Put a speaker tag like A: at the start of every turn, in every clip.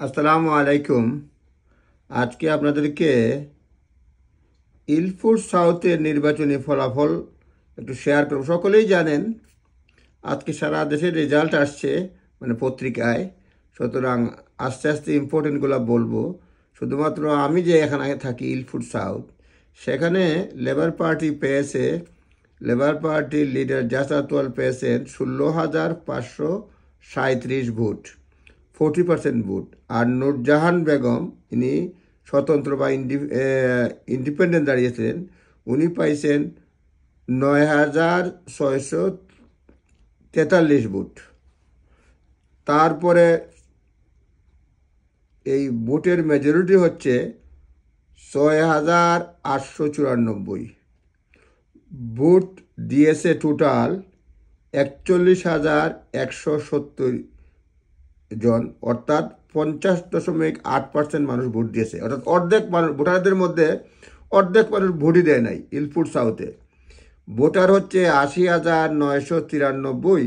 A: আসসালামু আলাইকুম। আজকে আপনাদেরকে ইলফুড সাউথের নির্বাচনী ফলাফল একটু শেয়ার করব। সকলেই জানেন আজকে সারা দেশের রেজাল্ট আসছে, মানে পত্রিকায়। সুতরাং আস্তে আস্তে ইম্পর্টেন্টগুলো বলবো। শুধুমাত্র আমি যে এখানে থাকি ইলফুড সাউথ, সেখানে লেবার পার্টি পেয়েছে, লেবার পার্টির লিডার জাসাতওয়াল পেয়েছেন 16,537 ভোট, 40% ভোট। আর নূরজাহান বেগম, ইনি স্বতন্ত্র বা ইন্ডিপেন্ডেন্ট দাঁড়িয়েছিলেন, উনি পাইছেন 9,643 ভোট। তারপরে এই ভোটের মেজরিটি হচ্ছে 6,894। ভোট দিয়েছে টোটাল 41,170 জন, অর্থাৎ 50.8% মানুষ ভোট দিয়েছে। অর্থাৎ অর্ধেক মানুষ, ভোটারদের মধ্যে অর্ধেক মানুষ ভোটই দেয় নাই ইলফুড সাউথে। ভোটার হচ্ছে 80,993,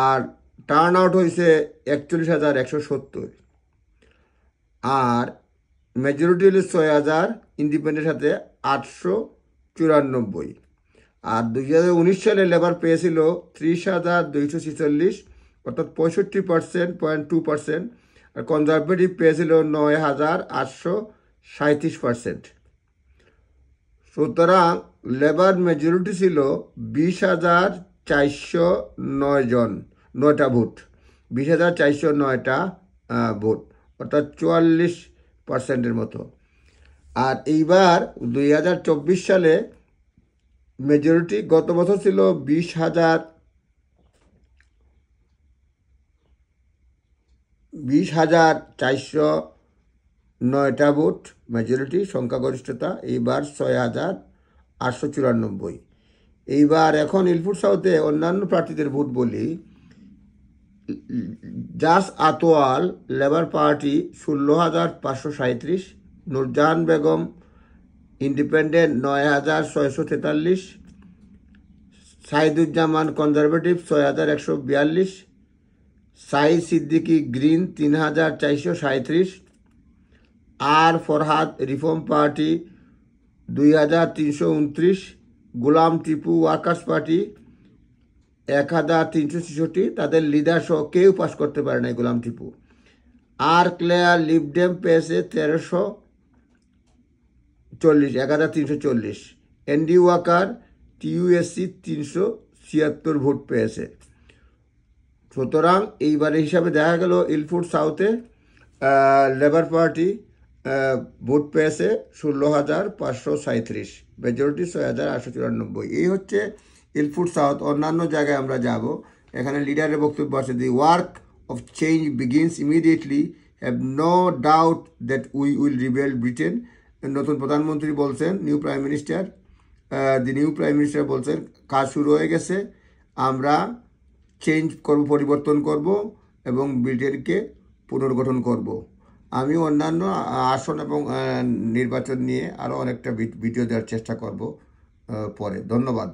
A: আর টার্ন আউট হয়েছে 41,170, আর মেজরিটি হল 6,000, ইন্ডিপেন্ডেন্টের সাথে 894। আর 2019 সালে লেবার পেয়েছিল 30,246, অর্থাৎ 65.2%। আর কনজারভেটিভ পেয়েছিল 9,837%। সুতরাং লেবার মেজরিটি ছিল 20,409 জন, 9টা ভোট, 20,409টা ভোট, অর্থাৎ 44%-এর মতো। আর এইবার 2024 সালে মেজরিটি গত বছর ছিল 20,409টা ভোট মেজরিটি, সংখ্যাগরিষ্ঠতা। এইবার 6,894। এইবার এখন ইলফুড সাউথে অন্যান্য প্রার্থীদের ভোট বলি। Jas Atwal Labour Party 16,537, Nurjahan Begum Independent 9,643, Saiduzzaman Conservative 6,142, Syed Siddiqui Green 3,437, আর Farhad Reform Party 2,329, Golam Tipu Workers Party 1,366, তাদের লিডার সহ কেউ পাস করতে পারে না গোলাম টিপু। আর ক্লেয়ার লিবডেম পেয়েছে 1,340, এনডি ওয়াকার টিইউএসসি 376 ভোট পেয়েছে। সুতরাং এইবারের হিসাবে দেখা গেল ইলফুড সাউথে লেবার পার্টি ভোট পেয়েছে 16,537, মেজরিটি 6,894। এই হচ্ছে ইলফুড সাউথ। অন্যান্য জায়গায় আমরা যাব, এখানে লিডারের বক্তব্য আছে, the work of change begins immediately, have no doubt that we will rebuild Britain. নতুন প্রধানমন্ত্রী বলছেন, নিউ প্রাইম মিনিস্টার বলছেন, কাজ শুরু হয়ে গেছে, আমরা চেঞ্জ করব, পরিবর্তন করব এবং ব্রিটেনকে পুনর্গঠন করব। আমি অন্যান্য আসন এবং নির্বাচন নিয়ে আরও অনেকটা ভিডিও দেওয়ার চেষ্টা করব পরে। ধন্যবাদ।